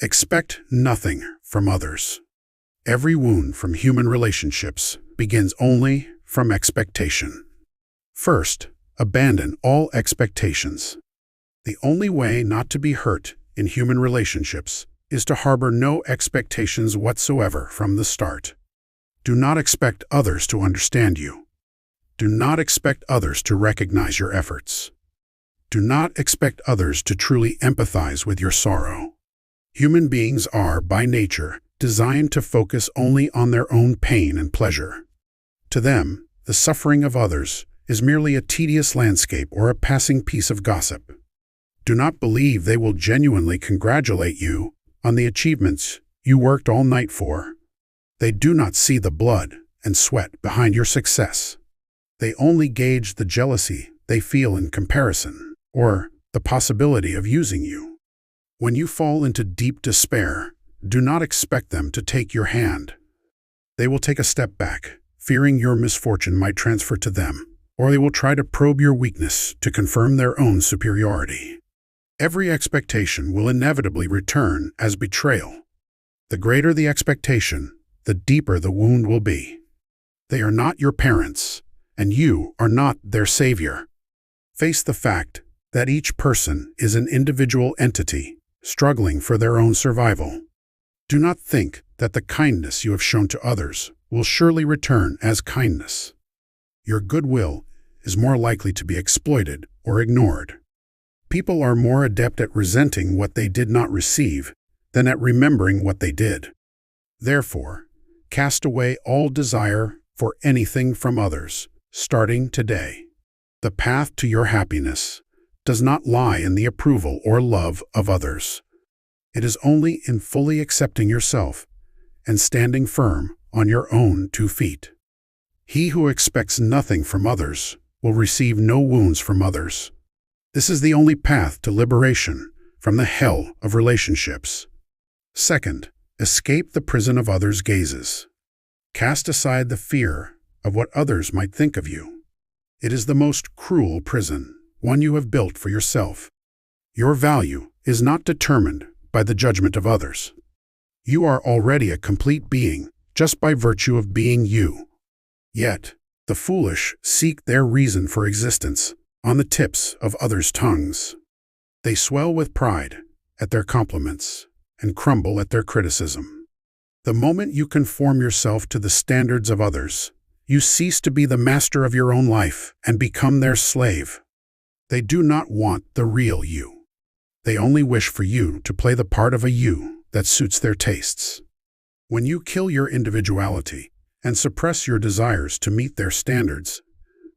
Expect nothing from others. Every wound from human relationships begins only from expectation. First, abandon all expectations. The only way not to be hurt in human relationships is to harbor no expectations whatsoever from the start. Do not expect others to understand you. Do not expect others to recognize your efforts. Do not expect others to truly empathize with your sorrow. Human beings are, by nature, designed to focus only on their own pain and pleasure. To them, the suffering of others is merely a tedious landscape or a passing piece of gossip. Do not believe they will genuinely congratulate you on the achievements you worked all night for. They do not see the blood and sweat behind your success. They only gauge the jealousy they feel in comparison, or the possibility of using you. When you fall into deep despair, do not expect them to take your hand. They will take a step back, fearing your misfortune might transfer to them, or they will try to probe your weakness to confirm their own superiority. Every expectation will inevitably return as betrayal. The greater the expectation, the deeper the wound will be. They are not your parents, and you are not their savior. Face the fact that each person is an individual entity, struggling for their own survival. Do not think that the kindness you have shown to others will surely return as kindness. Your goodwill is more likely to be exploited or ignored. People are more adept at resenting what they did not receive than at remembering what they did. Therefore, cast away all desire for anything from others, starting today. The path to your happiness does not lie in the approval or love of others. It is only in fully accepting yourself and standing firm on your own 2 feet. He who expects nothing from others will receive no wounds from others. This is the only path to liberation from the hell of relationships. Second, escape the prison of others' gazes. Cast aside the fear of what others might think of you. It is the most cruel prison, one you have built for yourself. Your value is not determined by the judgment of others. You are already a complete being just by virtue of being you. Yet, the foolish seek their reason for existence on the tips of others' tongues. They swell with pride at their compliments and crumble at their criticism. The moment you conform yourself to the standards of others, you cease to be the master of your own life and become their slave. They do not want the real you. They only wish for you to play the part of a you that suits their tastes. When you kill your individuality and suppress your desires to meet their standards,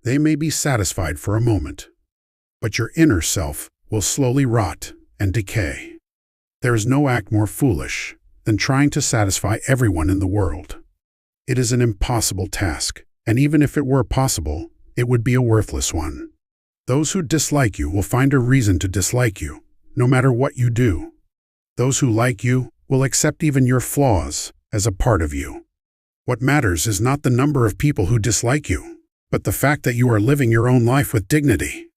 they may be satisfied for a moment, but your inner self will slowly rot and decay. There is no act more foolish than trying to satisfy everyone in the world. It is an impossible task, and even if it were possible, it would be a worthless one. Those who dislike you will find a reason to dislike you, no matter what you do. Those who like you will accept even your flaws as a part of you. What matters is not the number of people who dislike you, but the fact that you are living your own life with dignity.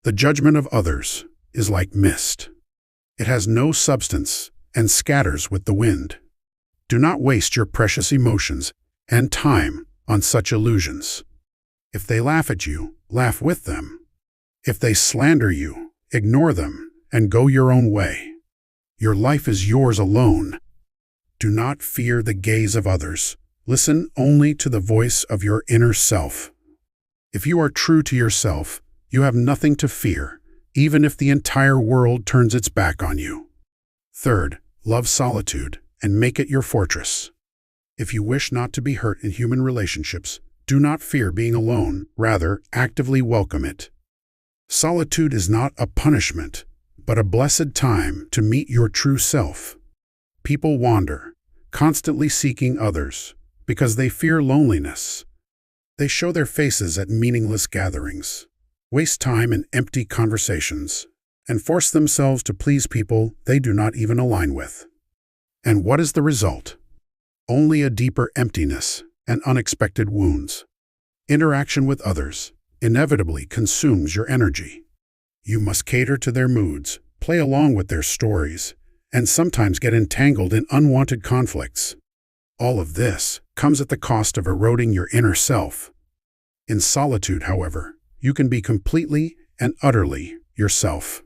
The judgment of others is like mist. It has no substance and scatters with the wind. Do not waste your precious emotions and time on such illusions. If they laugh at you, laugh with them. If they slander you, ignore them and go your own way. Your life is yours alone. Do not fear the gaze of others. Listen only to the voice of your inner self. If you are true to yourself, you have nothing to fear, even if the entire world turns its back on you. Third, love solitude and make it your fortress. If you wish not to be hurt in human relationships, do not fear being alone, rather, actively welcome it. Solitude is not a punishment, but a blessed time to meet your true self. People wander, constantly seeking others, because they fear loneliness. They show their faces at meaningless gatherings, waste time in empty conversations, and force themselves to please people they do not even align with. And what is the result? Only a deeper emptiness and unexpected wounds. Interaction with others inevitably consumes your energy. You must cater to their moods, play along with their stories, and sometimes get entangled in unwanted conflicts. All of this comes at the cost of eroding your inner self. In solitude, however, you can be completely and utterly yourself.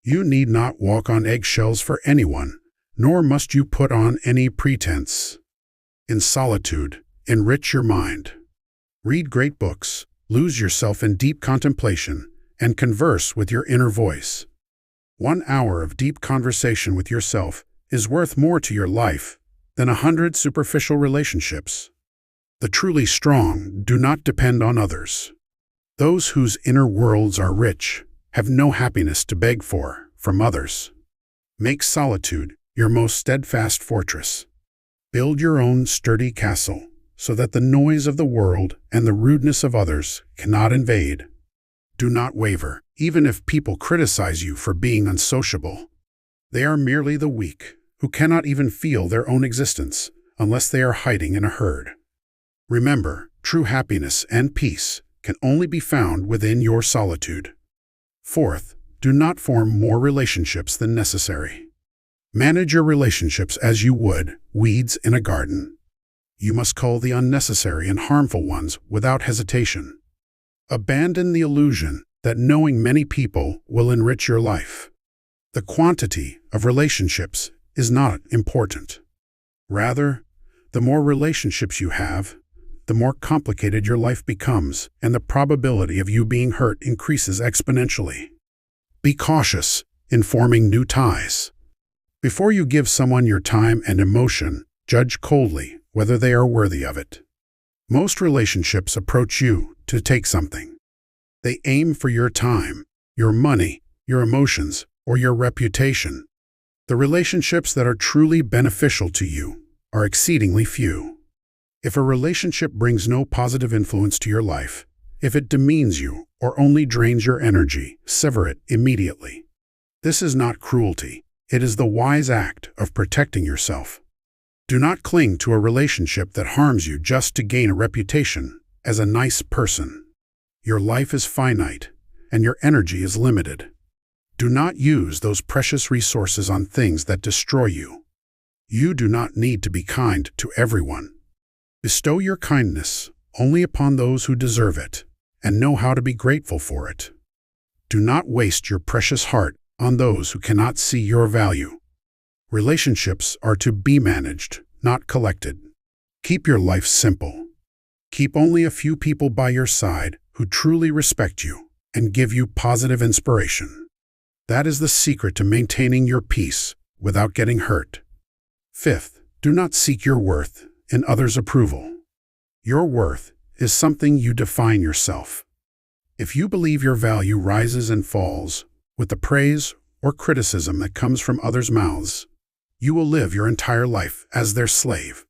You need not walk on eggshells for anyone, nor must you put on any pretense. In solitude, enrich your mind. Read great books, lose yourself in deep contemplation, and converse with your inner voice. 1 hour of deep conversation with yourself is worth more to your life than 100 superficial relationships. The truly strong do not depend on others. Those whose inner worlds are rich have no happiness to beg for from others. Make solitude your most steadfast fortress. Build your own sturdy castle so that the noise of the world and the rudeness of others cannot invade. Do not waver, even if people criticize you for being unsociable. They are merely the weak, who cannot even feel their own existence unless they are hiding in a herd. Remember, true happiness and peace can only be found within your solitude. Fourth, do not form more relationships than necessary. Manage your relationships as you would weeds in a garden. You must cull the unnecessary and harmful ones without hesitation. Abandon the illusion that knowing many people will enrich your life. The quantity of relationships is not important. Rather, the more relationships you have, the more complicated your life becomes, and the probability of you being hurt increases exponentially. Be cautious in forming new ties. Before you give someone your time and emotion, judge coldly whether they are worthy of it. Most relationships approach you to take something. They aim for your time, your money, your emotions, or your reputation. The relationships that are truly beneficial to you are exceedingly few. If a relationship brings no positive influence to your life, if it demeans you or only drains your energy, sever it immediately. This is not cruelty. It is the wise act of protecting yourself. Do not cling to a relationship that harms you just to gain a reputation as a nice person. Your life is finite, and your energy is limited. Do not use those precious resources on things that destroy you. You do not need to be kind to everyone. Bestow your kindness only upon those who deserve it, and know how to be grateful for it. Do not waste your precious heart on those who cannot see your value. Relationships are to be managed, not collected. Keep your life simple. Keep only a few people by your side who truly respect you and give you positive inspiration. That is the secret to maintaining your peace without getting hurt. Fifth, do not seek your worth in others' approval. Your worth is something you define yourself. If you believe your value rises and falls with the praise or criticism that comes from others' mouths, you will live your entire life as their slave.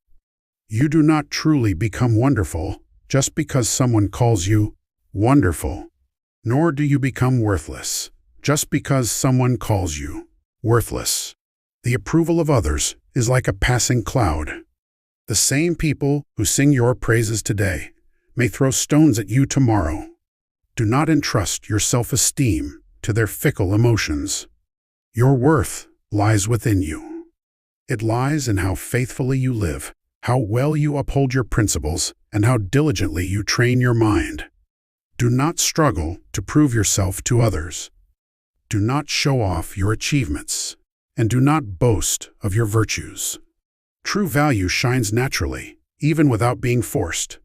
You do not truly become wonderful just because someone calls you wonderful, nor do you become worthless just because someone calls you worthless. The approval of others is like a passing cloud. The same people who sing your praises today may throw stones at you tomorrow. Do not entrust your self-esteem to their fickle emotions. Your worth lies within you. It lies in how faithfully you live, how well you uphold your principles, and how diligently you train your mind. Do not struggle to prove yourself to others. Do not show off your achievements, and do not boast of your virtues. True value shines naturally, even without being forced.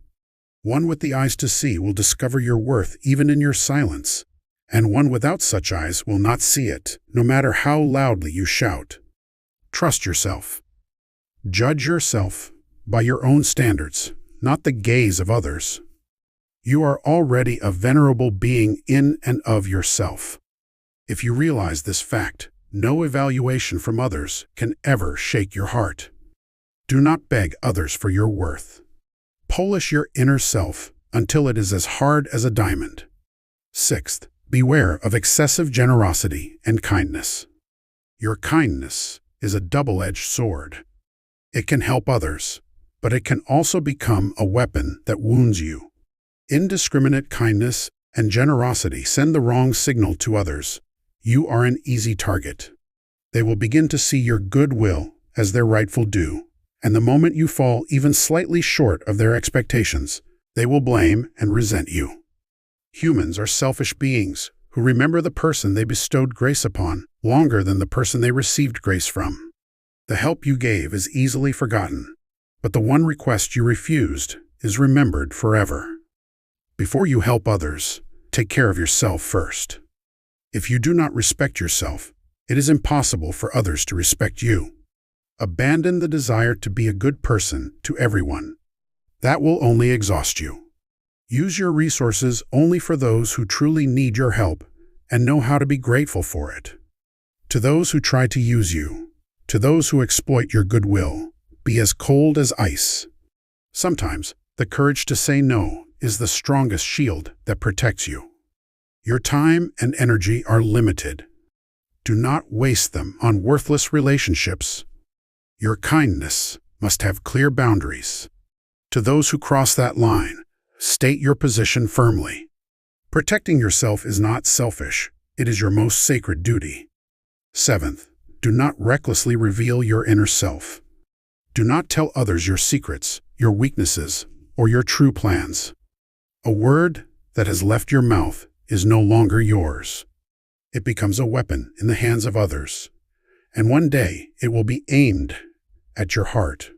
One with the eyes to see will discover your worth even in your silence, and one without such eyes will not see it, no matter how loudly you shout. Trust yourself. Judge yourself by your own standards, not the gaze of others. You are already a venerable being in and of yourself. If you realize this fact, no evaluation from others can ever shake your heart. Do not beg others for your worth. Polish your inner self until it is as hard as a diamond. Sixth, beware of excessive generosity and kindness. Your kindness is a double-edged sword. It can help others, but it can also become a weapon that wounds you. Indiscriminate kindness and generosity send the wrong signal to others. You are an easy target. They will begin to see your goodwill as their rightful due, and the moment you fall even slightly short of their expectations, they will blame and resent you. Humans are selfish beings who remember the person they bestowed grace upon longer than the person they received grace from. The help you gave is easily forgotten, but the one request you refused is remembered forever. Before you help others, take care of yourself first. If you do not respect yourself, it is impossible for others to respect you. Abandon the desire to be a good person to everyone. That will only exhaust you. Use your resources only for those who truly need your help and know how to be grateful for it. To those who try to use you, to those who exploit your goodwill, be as cold as ice. Sometimes, the courage to say no is the strongest shield that protects you. Your time and energy are limited. Do not waste them on worthless relationships. Your kindness must have clear boundaries. To those who cross that line, state your position firmly. Protecting yourself is not selfish, it is your most sacred duty. 7th, do not recklessly reveal your inner self. Do not tell others your secrets, your weaknesses, or your true plans. A word that has left your mouth is no longer yours. It becomes a weapon in the hands of others, and one day it will be aimed at your heart.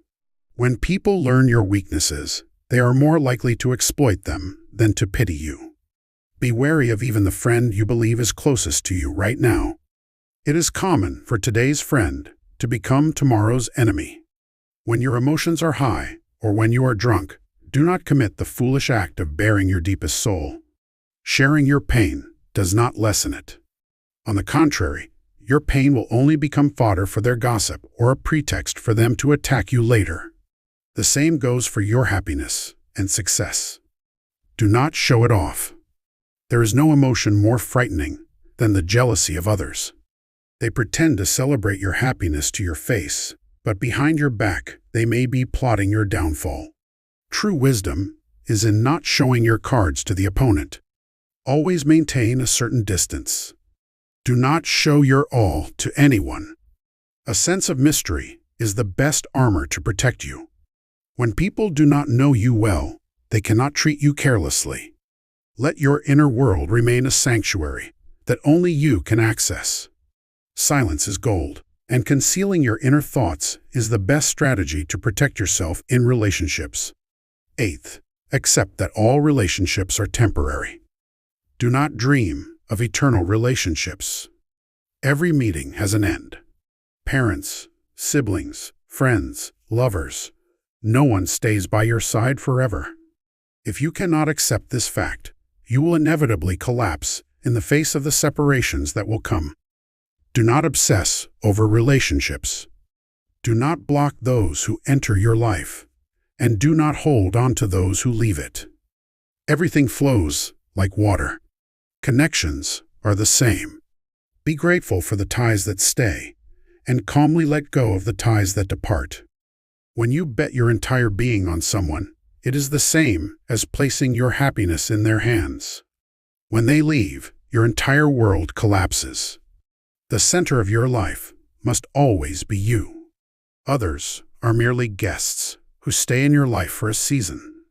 When people learn your weaknesses, they are more likely to exploit them than to pity you. Be wary of even the friend you believe is closest to you right now. It is common for today's friend to become tomorrow's enemy. When your emotions are high, or when you are drunk, do not commit the foolish act of baring your deepest soul. Sharing your pain does not lessen it. On the contrary, your pain will only become fodder for their gossip or a pretext for them to attack you later. The same goes for your happiness and success. Do not show it off. There is no emotion more frightening than the jealousy of others. They pretend to celebrate your happiness to your face, but behind your back they may be plotting your downfall. True wisdom is in not showing your cards to the opponent. Always maintain a certain distance. Do not show your all to anyone. A sense of mystery is the best armor to protect you. When people do not know you well, they cannot treat you carelessly. Let your inner world remain a sanctuary that only you can access. Silence is gold, and concealing your inner thoughts is the best strategy to protect yourself in relationships. 8th, accept that all relationships are temporary. Do not dream of eternal relationships. Every meeting has an end. Parents, siblings, friends, lovers. No one stays by your side forever. If you cannot accept this fact, you will inevitably collapse in the face of the separations that will come. Do not obsess over relationships. Do not block those who enter your life, and do not hold on to those who leave it. Everything flows like water. Connections are the same. Be grateful for the ties that stay, and calmly let go of the ties that depart. When you bet your entire being on someone, it is the same as placing your happiness in their hands. When they leave, your entire world collapses. The center of your life must always be you. Others are merely guests who stay in your life for a season.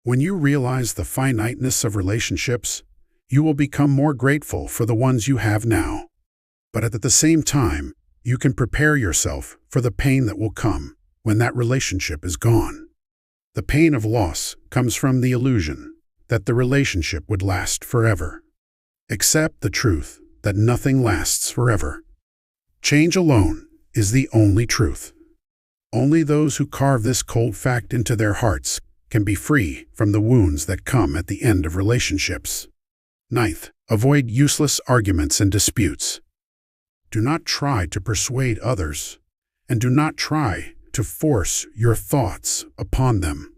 When you realize the finiteness of relationships, you will become more grateful for the ones you have now. But at the same time, you can prepare yourself for the pain that will come when that relationship is gone. The pain of loss comes from the illusion that the relationship would last forever. Accept the truth that nothing lasts forever. Change alone is the only truth. Only those who carve this cold fact into their hearts can be free from the wounds that come at the end of relationships. 9th, avoid useless arguments and disputes. Do not try to persuade others, and do not try to force your thoughts upon them.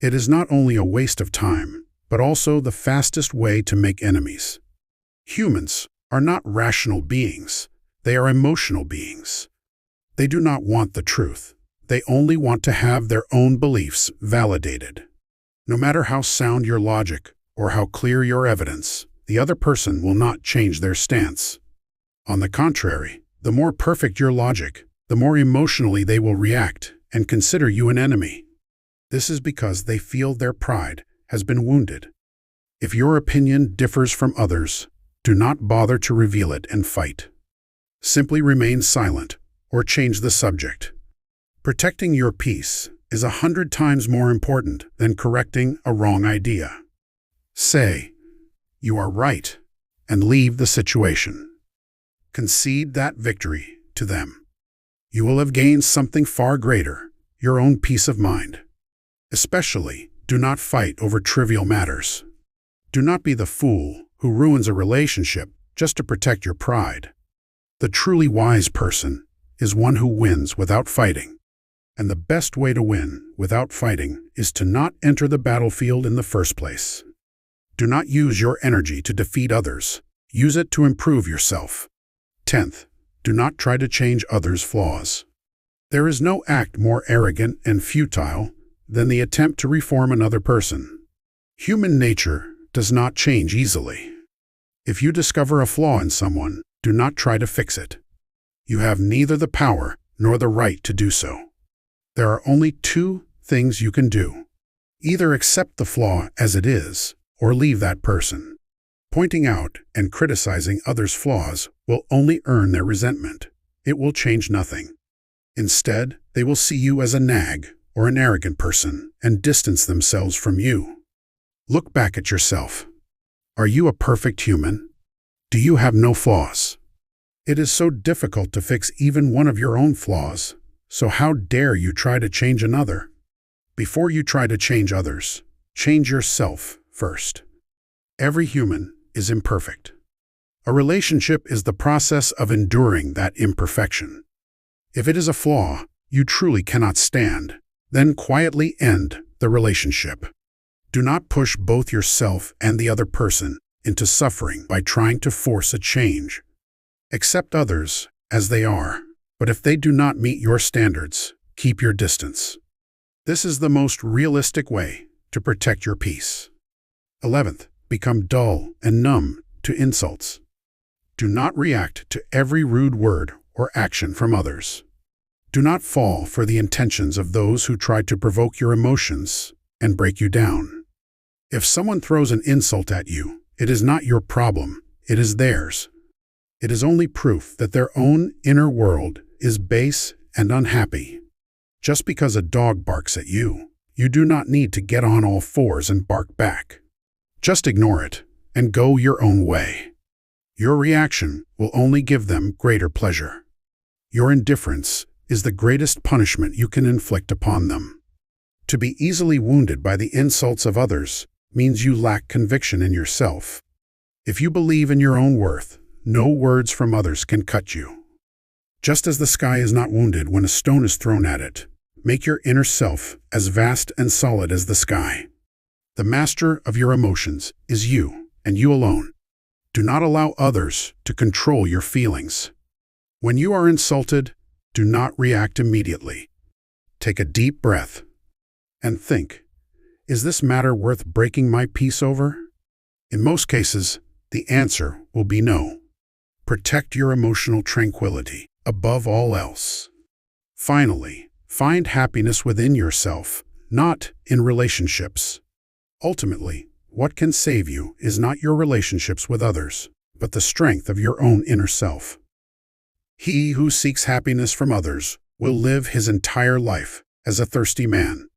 It is not only a waste of time, but also the fastest way to make enemies. Humans are not rational beings, they are emotional beings. They do not want the truth, they only want to have their own beliefs validated. No matter how sound your logic or how clear your evidence, the other person will not change their stance. On the contrary, The more perfect your logic, the more emotionally they will react and consider you an enemy. This is because they feel their pride has been wounded. If your opinion differs from others, do not bother to reveal it and fight. Simply remain silent or change the subject. Protecting your peace is 100 times more important than correcting a wrong idea. Say, "You are right," and leave the situation. Concede that victory to them. You will have gained something far greater, your own peace of mind. Especially, do not fight over trivial matters. Do not be the fool who ruins a relationship just to protect your pride. The truly wise person is one who wins without fighting. And the best way to win without fighting is to not enter the battlefield in the first place. Do not use your energy to defeat others. Use it to improve yourself. 10th, do not try to change others' flaws. There is no act more arrogant and futile than the attempt to reform another person. Human nature does not change easily. If you discover a flaw in someone, do not try to fix it. You have neither the power nor the right to do so. There are only two things you can do. Either accept the flaw as it is, or leave that person. Pointing out and criticizing others' flaws will only earn their resentment. It will change nothing. Instead, they will see you as a nag or an arrogant person and distance themselves from you. Look back at yourself. Are you a perfect human? Do you have no flaws? It is so difficult to fix even one of your own flaws, so how dare you try to change another? Before you try to change others, change yourself first. Every human is imperfect. A relationship is the process of enduring that imperfection. If it is a flaw you truly cannot stand, then quietly end the relationship. Do not push both yourself and the other person into suffering by trying to force a change. Accept others as they are, but if they do not meet your standards, keep your distance. This is the most realistic way to protect your peace. 11th, become dull and numb to insults. Do not react to every rude word or action from others. Do not fall for the intentions of those who try to provoke your emotions and break you down. If someone throws an insult at you, it is not your problem, it is theirs. It is only proof that their own inner world is base and unhappy. Just because a dog barks at you, you do not need to get on all fours and bark back. Just ignore it and go your own way. Your reaction will only give them greater pleasure. Your indifference is the greatest punishment you can inflict upon them. To be easily wounded by the insults of others means you lack conviction in yourself. If you believe in your own worth, no words from others can cut you. Just as the sky is not wounded when a stone is thrown at it, make your inner self as vast and solid as the sky. The master of your emotions is you, and you alone. Do not allow others to control your feelings. When you are insulted, do not react immediately. Take a deep breath and think, is this matter worth breaking my peace over? In most cases, the answer will be no. Protect your emotional tranquility above all else. Finally, find happiness within yourself, not in relationships. Ultimately, what can save you is not your relationships with others, but the strength of your own inner self. He who seeks happiness from others will live his entire life as a thirsty man.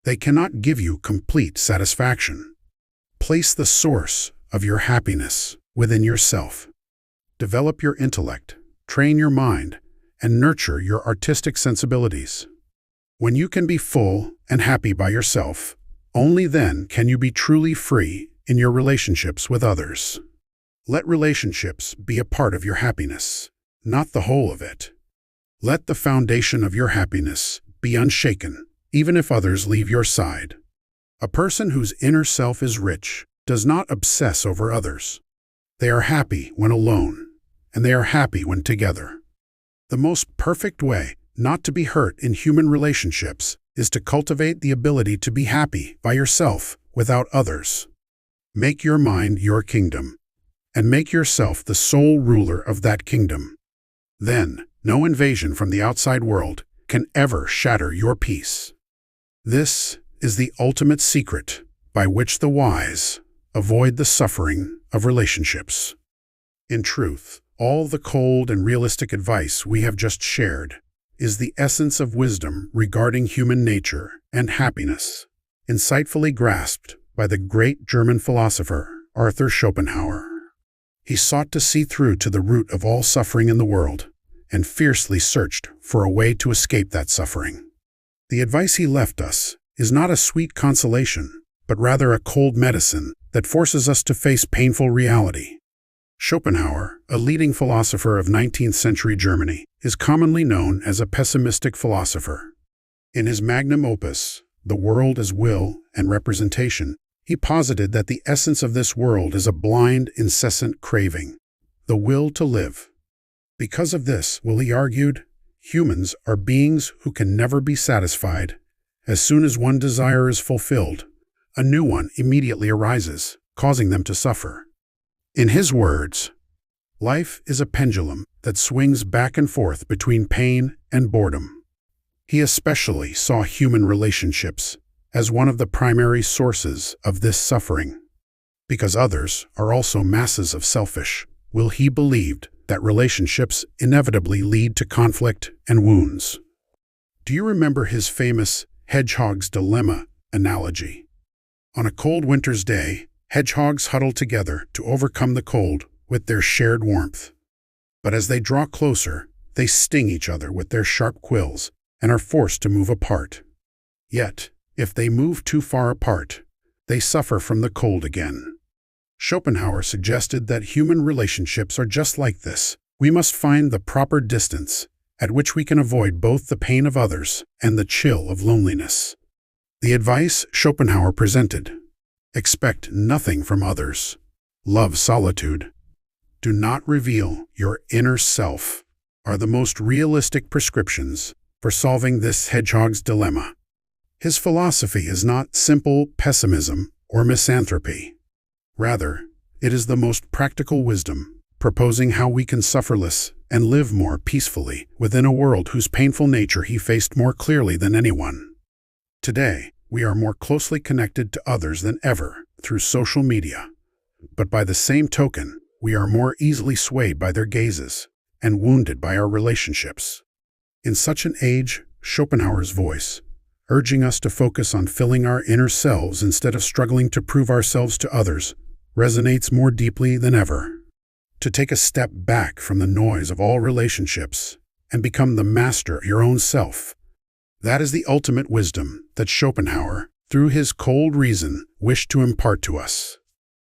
They cannot give you complete satisfaction. Place the source of your happiness within yourself. Develop your intellect, train your mind, and nurture your artistic sensibilities. When you can be full and happy by yourself, only then can you be truly free in your relationships with others. Let relationships be a part of your happiness, not the whole of it. Let the foundation of your happiness be unshaken, even if others leave your side. A person whose inner self is rich does not obsess over others. They are happy when alone, and they are happy when together. The most perfect way not to be hurt in human relationships is to cultivate the ability to be happy by yourself without others. Make your mind your kingdom, and make yourself the sole ruler of that kingdom. Then, no invasion from the outside world can ever shatter your peace. This is the ultimate secret by which the wise avoid the suffering of relationships. In truth, all the cold and realistic advice we have just shared is the essence of wisdom regarding human nature and happiness, insightfully grasped by the great German philosopher Arthur Schopenhauer. He sought to see through to the root of all suffering in the world and fiercely searched for a way to escape that suffering. The advice he left us is not a sweet consolation, but rather a cold medicine that forces us to face painful reality. Schopenhauer, a leading philosopher of 19th century Germany, is commonly known as a pessimistic philosopher. In his magnum opus, The World as Will and Representation, he posited that the essence of this world is a blind, incessant craving, the will to live. Because of this, he argued, humans are beings who can never be satisfied. As soon as one desire is fulfilled, a new one immediately arises, causing them to suffer. In his words, life is a pendulum that swings back and forth between pain and boredom. He especially saw human relationships as one of the primary sources of this suffering. Because others are also masses of selfish, he believed that relationships inevitably lead to conflict and wounds. Do you remember his famous hedgehog's dilemma analogy? On a cold winter's day, hedgehogs huddle together to overcome the cold with their shared warmth. But as they draw closer, they sting each other with their sharp quills and are forced to move apart. Yet, if they move too far apart, they suffer from the cold again. Schopenhauer suggested that human relationships are just like this. We must find the proper distance at which we can avoid both the pain of others and the chill of loneliness. The advice Schopenhauer presented: expect nothing from others. Love solitude. Do not reveal your inner self, are the most realistic prescriptions for solving this hedgehog's dilemma. His philosophy is not simple pessimism or misanthropy. Rather, it is the most practical wisdom, proposing how we can suffer less and live more peacefully within a world whose painful nature he faced more clearly than anyone. Today, we are more closely connected to others than ever through social media. But by the same token, we are more easily swayed by their gazes and wounded by our relationships. In such an age, Schopenhauer's voice, urging us to focus on filling our inner selves instead of struggling to prove ourselves to others, resonates more deeply than ever. To take a step back from the noise of all relationships and become the master of your own self. That is the ultimate wisdom that Schopenhauer, through his cold reason, wished to impart to us.